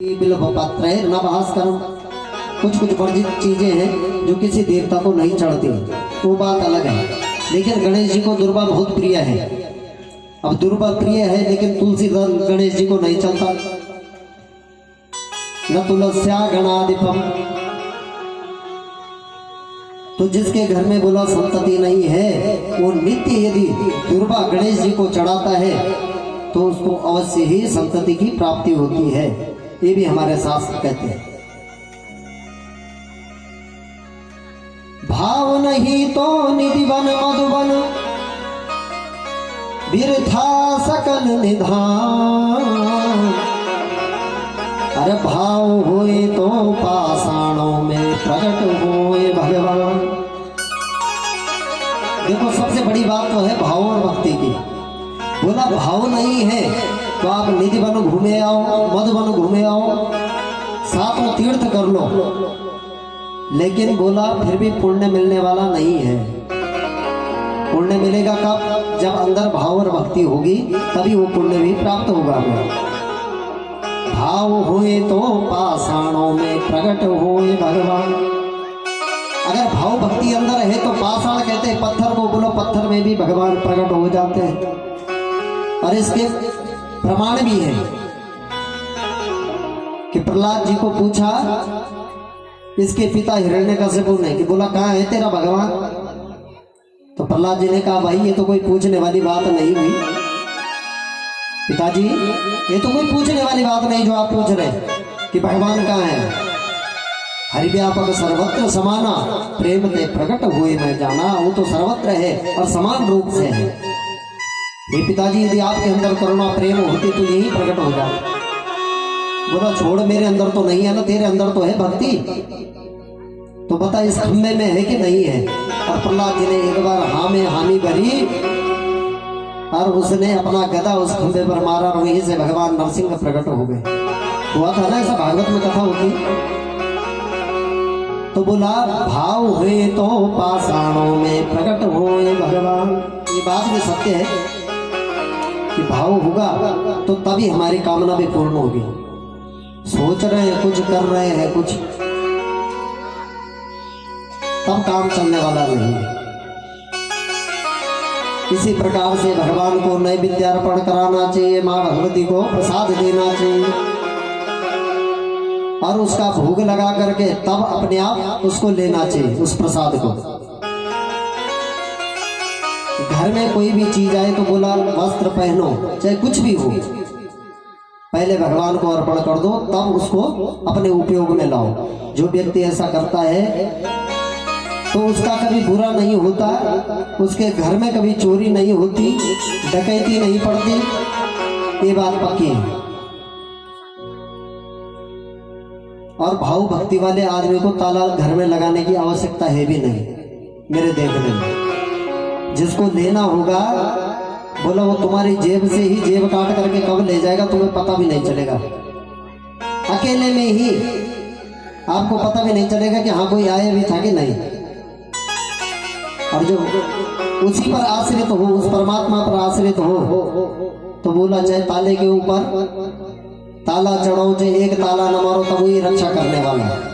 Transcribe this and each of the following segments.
बिल्वपत्रैर न भास्करम। कुछ कुछ वर्जित चीजें हैं जो किसी देवता को नहीं चढ़ती, वो बात अलग है। लेकिन गणेश जी को दुर्वा बहुत प्रिय है। अब दुर्वा प्रिय है लेकिन तुलसी गणेश जी को नहीं चलता। न तुलस्या गणाधिपम। तो जिसके घर में बोला संतति नहीं है, वो नित्य यदि दुर्वा गणेश जी को चढ़ाता है तो उसको अवश्य ही संतति की प्राप्ति होती है। ये भी हमारे शास्त्र कहते हैं। भाव नहीं तो निधि बन मधुबन, बिरथा सकल निधान। अरे भाव होए तो पाषाणों में प्रकट होए भगवान। देखो सबसे बड़ी बात तो है भाव और भक्ति की। बोला भाव नहीं है तो आप निधि बन घूमे आओ, मधुबन घूमे आओ, साथ में तीर्थ कर लो, लेकिन बोला फिर भी पुण्य मिलने वाला नहीं है। पुण्य मिलेगा कब? जब अंदर भाव और भक्ति होगी, तभी वो पुण्य भी प्राप्त होगा। भाव हुए तो पाषाणों में प्रकट होए भगवान। अगर भाव भक्ति अंदर है तो पाषाण कहते हैं पत्थर को, बोलो पत्थर में भी भगवान प्रकट हो जाते हैं। और इसके प्रमाण भी है कि प्रहलाद जी को पूछा इसके पिता हिरण्यकशिपु ने कि बोला कहाँ है तेरा भगवान? तो प्रहलाद जी ने कहा भाई ये तो कोई पूछने वाली बात नहीं हुई पिताजी, ये तो कोई पूछने वाली बात नहीं जो आप पूछ रहे कि भगवान कहाँ है। हरिव्यापक सर्वत्र समाना, प्रेम ते प्रकट हुए मैं जाना। वो तो सर्वत्र है और समान रूप से है। ये पिताजी यदि आपके अंदर करुणा प्रेम होती तो यही प्रकट हो जाए। बोला छोड़ मेरे अंदर तो नहीं है ना, तेरे अंदर तो है भक्ति, तो बता इस खंबे में है कि नहीं है। और प्रहलाद जी ने एक बार हाँ में हामी भरी और उसने अपना गदा उस खंबे पर मारा और वहीं से भगवान नरसिंह प्रकट हो गए। हुआ था ना ऐसा, भागवत में कथा होती। तो बोला भाव हुए तो पाषाणों में प्रकट होए भगवान। ये बात भी सत्य है कि भाव होगा तो तभी हमारी कामना भी पूर्ण होगी। सोच रहे हैं कुछ, कर रहे हैं कुछ, तब काम चलने वाला नहीं है। इसी प्रकार से भगवान को नैवेद्य अर्पण कराना चाहिए, माँ भगवती को प्रसाद देना चाहिए और उसका भोग लगा करके तब अपने आप उसको लेना चाहिए, उस प्रसाद को। घर में कोई भी चीज आए तो बोला वस्त्र पहनो, चाहे कुछ भी हो, पहले भगवान को अर्पण कर दो, तब उसको अपने उपयोग में लाओ। जो व्यक्ति ऐसा करता है तो उसका कभी बुरा नहीं होता, उसके घर में कभी चोरी नहीं होती, डकैती नहीं पड़ती, ये बात पक्की है। और भाव भक्ति वाले आदमी को ताला घर में लगाने की आवश्यकता है भी नहीं मेरे देखने में। जिसको लेना होगा बोला वो तुम्हारी जेब से ही जेब काट करके कब ले जाएगा तुम्हें पता भी नहीं चलेगा। अकेले में ही आपको पता भी नहीं चलेगा कि हाँ कोई आया भी था कि नहीं। और जो उसी पर आश्रित हो, उस परमात्मा पर आश्रित हो, तो बोला चाहे ताले के ऊपर ताला चढ़ाओ, चाहे एक ताला न मारो, तब वही रक्षा करने वाला है।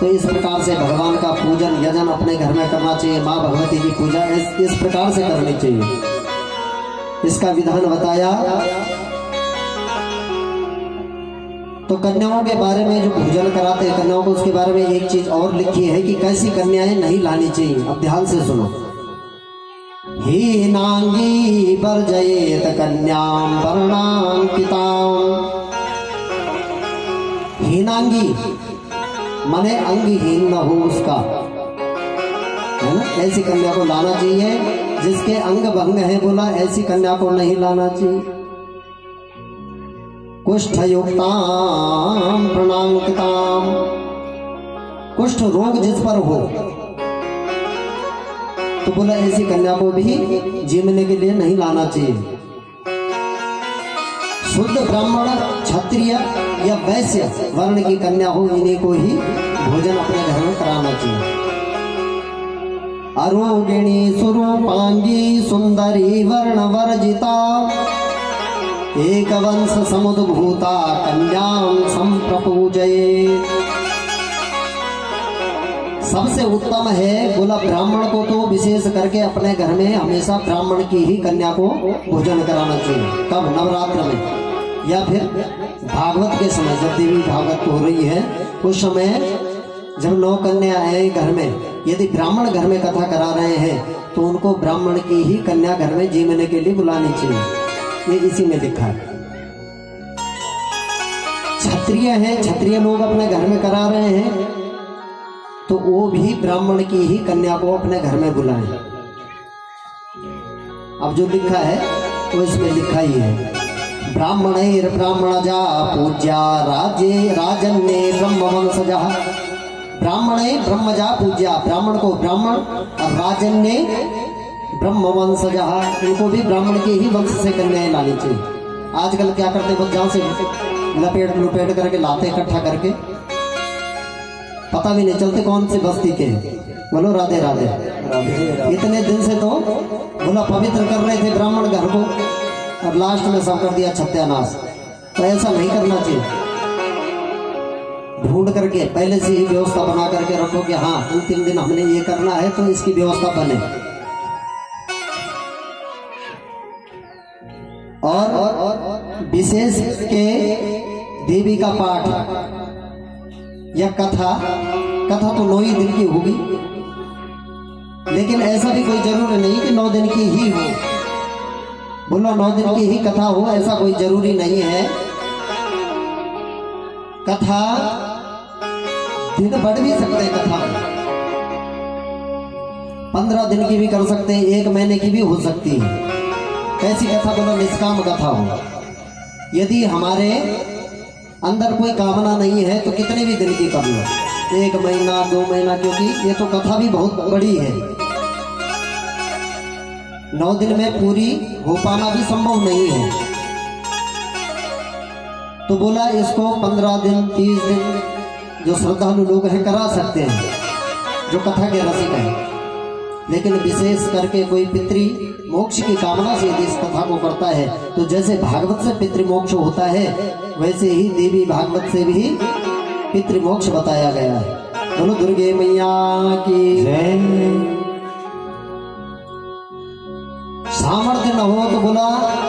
तो इस प्रकार से भगवान का पूजन यजन अपने घर में करना चाहिए। माँ भगवती की पूजा इस प्रकार से करनी चाहिए। इसका विधान बताया। तो कन्याओं के बारे में जो पूजन कराते हैं कन्याओं को, उसके बारे में एक चीज और लिखी है कि कैसी कन्याएं नहीं लानी चाहिए। अब ध्यान से सुनो। हीनांगी वर्जयेत कन्याम वर्णांकिताम। हीनांगी माने अंगहीन न हो उसका, है ना, ऐसी कन्या को लाना चाहिए। जिसके अंग भंग है बोला ऐसी कन्या को नहीं लाना चाहिए। कुष्ठ युक्ताम प्रणांकिताम। कुष्ठ रोग जिस पर हो तो बोला ऐसी कन्या को भी जीवने के लिए नहीं लाना चाहिए। शुद्ध ब्राह्मण, क्षत्रिय या वैश्य वर्ण की कन्या हो, इन्हीं को ही भोजन अपने घर में कराना चाहिए। अरोगिणी सुरूपांगी सुंदरी वर्ण वर्जिता एक वंश समुद्भूता कन्यां संप्रपूजये। सबसे उत्तम है बोला ब्राह्मण को तो विशेष करके अपने घर में हमेशा ब्राह्मण की ही कन्या को भोजन कराना चाहिए। कब? नवरात्र में या फिर भागवत के समय, जब देवी भागवत हो रही है उस समय, जब 9 कन्या आए घर में, यदि ब्राह्मण घर में कथा करा रहे हैं तो उनको ब्राह्मण की ही कन्या घर में जीवने के लिए बुलानी चाहिए। ये इसी में लिखा है। क्षत्रिय है, क्षत्रिय लोग अपने घर में करा रहे हैं तो वो भी ब्राह्मण की ही कन्या को अपने घर में बुलाएं। अब जो लिखा है वो इसमें लिखा ही है, ब्राह्मणैर ब्राह्मणजा पूज्या राजे राजन्ये ब्रह्मवंशजा। ब्राह्मणे ब्रह्मजा पूज्या, ब्राह्मण को ब्राह्मण, और राजन्ये ब्रह्मवंशजा, इनको भी ब्राह्मण के ही वंश से कन्याएं लानी चाहिए। आजकल क्या करते हैं, जहाँ से लपेट लपेट करके लाते इकट्ठा करके, पता भी नहीं चलते कौन सी बस्ती के। बोलो राधे राधे। इतने दिन से तो बोला पवित्र कर रहे थे ब्राह्मण घर को, और लास्ट में सब कर दिया सत्यानाश। तो ऐसा नहीं करना चाहिए। ढूंढ करके पहले से ही व्यवस्था बना करके रखो कि हाँ अंतिम दिन हमने ये करना है, तो इसकी व्यवस्था बने। और विशेष के देवी का पाठ या कथा तो 9 ही दिन की होगी, लेकिन ऐसा भी कोई जरूरी नहीं कि 9 दिन की ही हो। बोलो 9 दिन की ही कथा हो, ऐसा कोई जरूरी नहीं है। कथा दिन बढ़ भी सकते हैं, कथा 15 दिन की भी कर सकते हैं, 1 महीने की भी हो सकती है। कैसी कथा? बोलो निष्काम कथा हो। यदि हमारे अंदर कोई कामना नहीं है तो कितने भी दिन की कर लो, 1 महीना 2 महीना, क्योंकि ये तो कथा भी बहुत बड़ी है। 9 दिन में पूरी हो पाना भी संभव नहीं है। तो बोला इसको 15 दिन 30 दिन जो श्रद्धालु लोग हैं करा सकते हैं, जो कथा के रसिक हैं। लेकिन विशेष करके कोई पितृ मोक्ष की कामना से यदि इस कथा को करता है, तो जैसे भागवत से पितृमोक्ष होता है, वैसे ही देवी भागवत से भी पितृमोक्ष बताया गया है। बोलो दुर्गे मैया की जय। सामर्थ्य न हो तो बोला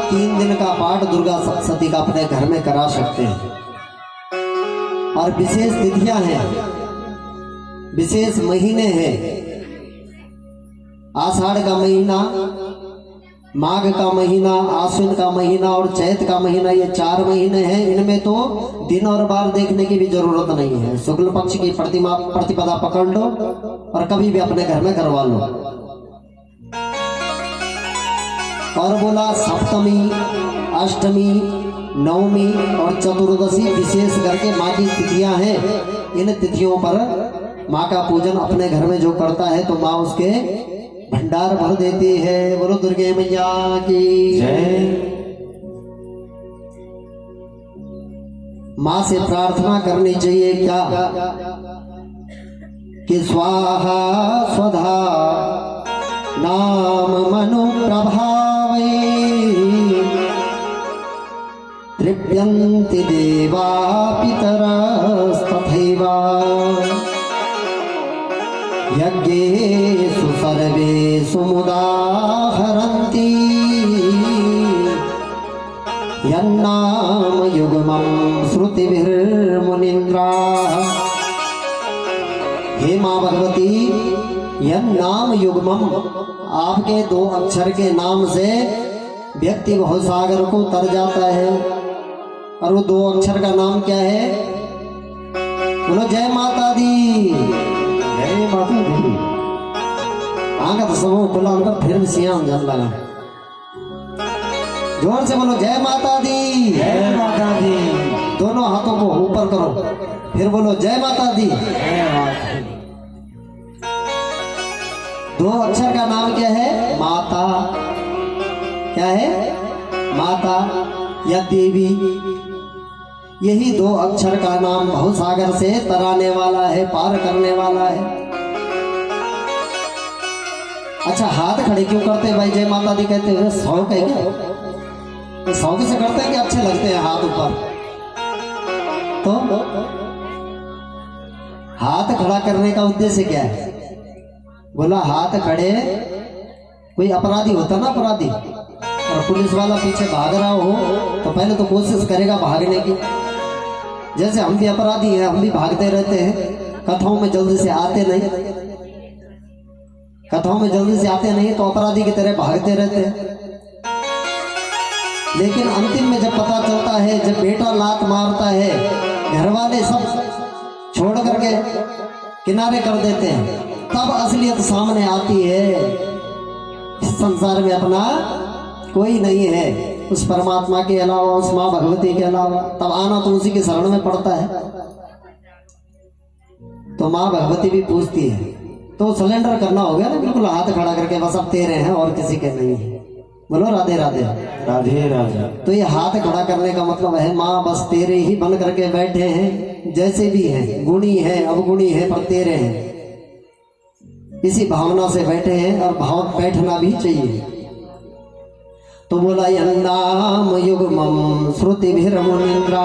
3 दिन का पाठ दुर्गा सप्तशती का अपने घर में करा सकते हैं। और विशेष तिथियां हैं, विशेष महीने हैं। आषाढ़ का महीना, माघ का महीना, आश्विन का महीना और चैत का महीना, ये 4 महीने हैं। इनमें तो दिन और बार देखने की भी जरूरत नहीं है। शुक्ल पक्ष की प्रतिपदा पकड़ लो और कभी भी अपने घर में करवा लो। और बोला सप्तमी, अष्टमी, नवमी और चतुर्दशी विशेष करके माँ की तिथियां हैं। इन तिथियों पर माँ का पूजन अपने घर में जो करता है तो माँ उसके भंडार भर देती है। बोलो दुर्गे मैया की जय। माँ से प्रार्थना करनी चाहिए क्या कि स्वाहा स्वधा नाम मनु प्रभावे तृप्यन्ति देवा पितरस्तथैव यज्ञेषु सर्वेषु मुदाहरन्ति यन्नाम युग्मं श्रुतिभिर्मुनीन्द्राः। हे माँ भगवती, यन्नाम युग्मम, आपके 2 अक्षर के नाम से व्यक्ति भवसागर को तर जाता है। और वो 2 अक्षर का नाम क्या है? बोलो जय माता दी। जय माता दी। आगे तो सब खुला उनका फिर सियाम जल लगा। जोर से बोलो जय माता दी। जय माता दी। दोनों हाथों को ऊपर करो, फिर बोलो जय माता दी। जय माता दी। 2 अक्षर का नाम क्या है? माता। क्या है? माता या देवी। यही 2 अक्षर का नाम भवसागर से तराने वाला है, पार करने वाला है। अच्छा, हाथ खड़े क्यों करते भाई? जय माता दी कहते हुए शौक है क्या? तो शौक से करते हैं कि अच्छे लगते हैं हाथ ऊपर। तो हाथ खड़ा करने का उद्देश्य क्या है? बोला हाथ खड़े, कोई अपराधी होता ना, अपराधी, और पुलिस वाला पीछे भाग रहा हो तो पहले तो कोशिश करेगा भागने की। जैसे हम भी अपराधी हैं, हम भी भागते रहते हैं, कथाओं में जल्दी से आते नहीं, कथाओं में जल्दी से आते नहीं, तो अपराधी की तरह भागते रहते हैं। लेकिन अंतिम में जब पता चलता है, जब बेटा लात मारता है, घर वाले सब छोड़ करके किनारे कर देते हैं, तब असलियत सामने आती है। इस संसार में अपना कोई नहीं है उस परमात्मा के अलावा, उस माँ भगवती के अलावा। तब आना तो उसी के शरण में पड़ता है। तो माँ भगवती भी पूछती है, तो सरेंडर करना हो गया ना बिल्कुल, हाथ खड़ा करके बस अब तेरे हैं और किसी के नहीं है। बोलो राधे राधे। राधे राधे। तो ये हाथ खड़ा करने का मतलब है माँ बस तेरे ही बन करके बैठे हैं, जैसे भी हैं, गुणी है अवगुणी है, पर तेरे हैं, इसी भावना से बैठे हैं, और भाव बैठना भी चाहिए। तो बोला यन्नाम युग्मम श्रुतिभिर्मुनीन्द्रा,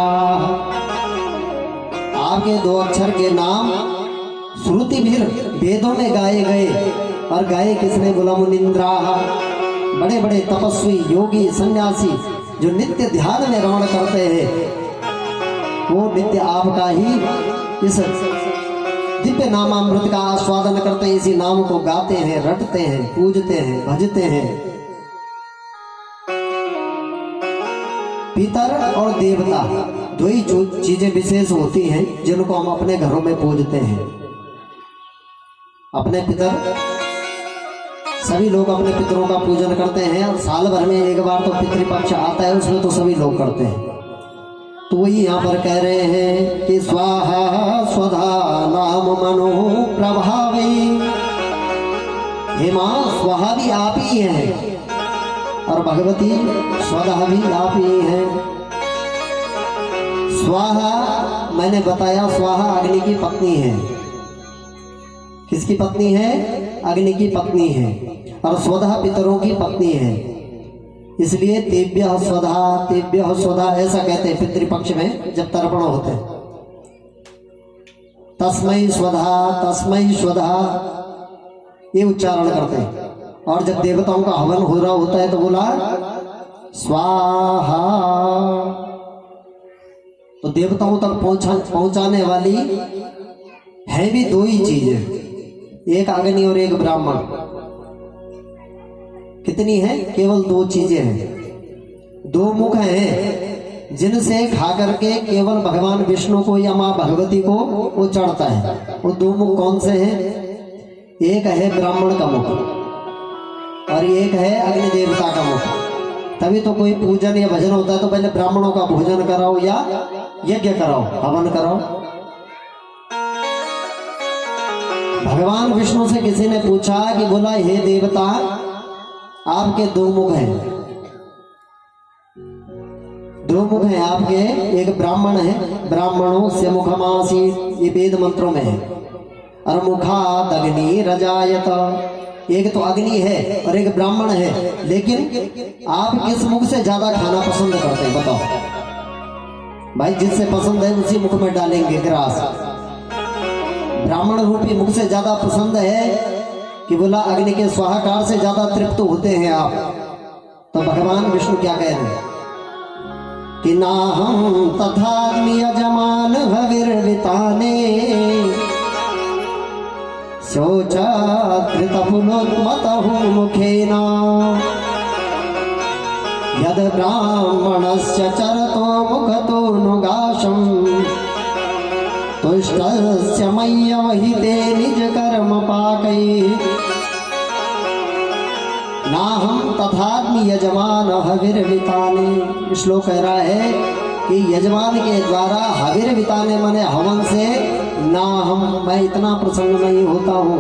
आपके 2 अक्षर के नाम श्रुतिभिर वेदों में गाए गए, और गाए किसने? बोला मुनीन्द्रा, बड़े बड़े तपस्वी योगी सन्यासी जो नित्य ध्यान में रमण करते हैं, वो नित्य आपका ही इस दिव्य नामामृत का आस्वादन करते हैं, इसी नाम को गाते हैं, रटते हैं, पूजते हैं, भजते हैं। पितर और देवता 2 ही चीजें विशेष होती हैं जिनको हम अपने घरों में पूजते हैं। अपने पितर, सभी लोग अपने पितरों का पूजन करते हैं, और साल भर में एक बार तो पितृपक्ष आता है, उसमें तो सभी लोग करते हैं। तो वही यहाँ पर कह रहे हैं कि स्वाहा स्वधा नाम मनो प्रभावी। हे माँ, स्वाहा भी आप ही हैं और भगवती स्वधा भी आप ही हैं। स्वाहा मैंने बताया, स्वाहा अग्नि की पत्नी है। किसकी पत्नी है? अग्नि की पत्नी है। और स्वधा पितरों की पत्नी है, इसलिए तेभ्यः स्वधा ऐसा कहते हैं पितृपक्ष में जब तर्पण होते हैं। तस्मै स्वधा ये उच्चारण करते हैं। और जब देवताओं का हवन हो रहा होता है तो बोला स्वाहा। तो देवताओं तक पहुंचाने वाली है भी 2 ही चीजें, एक अग्नि और एक ब्राह्मण। कितनी है? केवल 2 चीजें हैं। 2 मुख हैं जिनसे खा करके केवल भगवान विष्णु को या माँ भगवती को वो चढ़ता है। वो 2 मुख कौन से हैं? एक है ब्राह्मण का मुख और एक है अग्नि देवता का मुख। तभी तो कोई पूजन या भजन होता है तो पहले ब्राह्मणों का भोजन कराओ या यज्ञ कराओ, हवन कराओ। भगवान विष्णु से किसी ने पूछा कि बोला हे देवता, आपके 2 मुख हैं, 2 मुख हैं आपके। एक ब्राह्मण है, ब्राह्मणों से मुखमासीत, ये वेद मंत्रों में है। और मुखाद अग्नि रजायत, एक तो अग्नि है और एक ब्राह्मण है। लेकिन आप किस मुख से ज्यादा खाना पसंद करते हैं? बताओ भाई, जिससे पसंद है उसी मुख में डालेंगे ग्रास। ब्राह्मण रूपी मुख से ज्यादा पसंद है कि बोला अग्नि के स्वाहाकार से ज्यादा तृप्त होते हैं आप। तो भगवान विष्णु क्या कह रहे हैं कि ना हम तथा यजमान भविर्विताने शोचात्रितपुलोत्मतहु मुखेन यद ब्राह्मणस्य चरतो मुखतो नुगाशम् तुष्टस्य मय्यवहिते निज कर्म पाकैः नाहं तथाग्नि यजमान हविर्विताने। श्लोक कह रहा है कि यजमान के द्वारा हविर्विताने माने हवन से ना हम, मैं इतना प्रसन्न नहीं होता हूँ।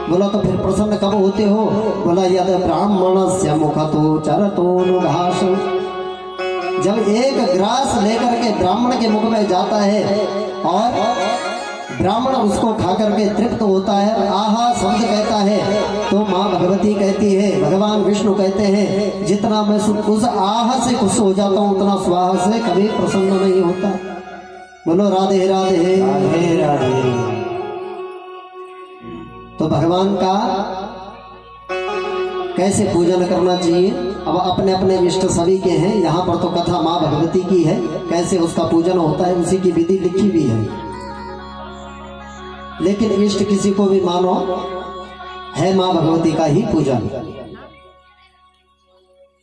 बोला तो फिर प्रसन्न कब होते हो? बोला यद ब्राह्मणस्य मुखतो चरतो नुघासम्, जब एक ग्रास लेकर के ब्राह्मण के मुख में जाता है और ब्राह्मण उसको खा करके तृप्त होता है, आहा शब्द कहता है तो माँ भगवती कहती है, भगवान विष्णु कहते हैं जितना मैं उस आह से खुश हो जाता हूँ उतना स्वाहा से कभी प्रसन्न नहीं होता। बोलो राधे राधे राधे राधे। तो भगवान का कैसे पूजन करना चाहिए, अब अपने अपने इष्ट सभी के हैं, यहाँ पर तो कथा माँ भगवती की है, कैसे उसका पूजन होता है उसी की विधि लिखी भी है। लेकिन इष्ट किसी को भी मानो है माँ भगवती का ही पूजन।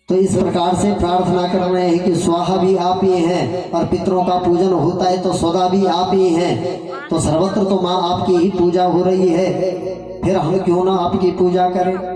तो इस प्रकार से प्रार्थना कर रहे हैं कि स्वाहा भी आप ही हैं और पितरों का पूजन होता है तो सौदा भी आप ही हैं, तो सर्वत्र तो माँ आपकी ही पूजा हो रही है, फिर हम क्यों ना आपकी पूजा करें।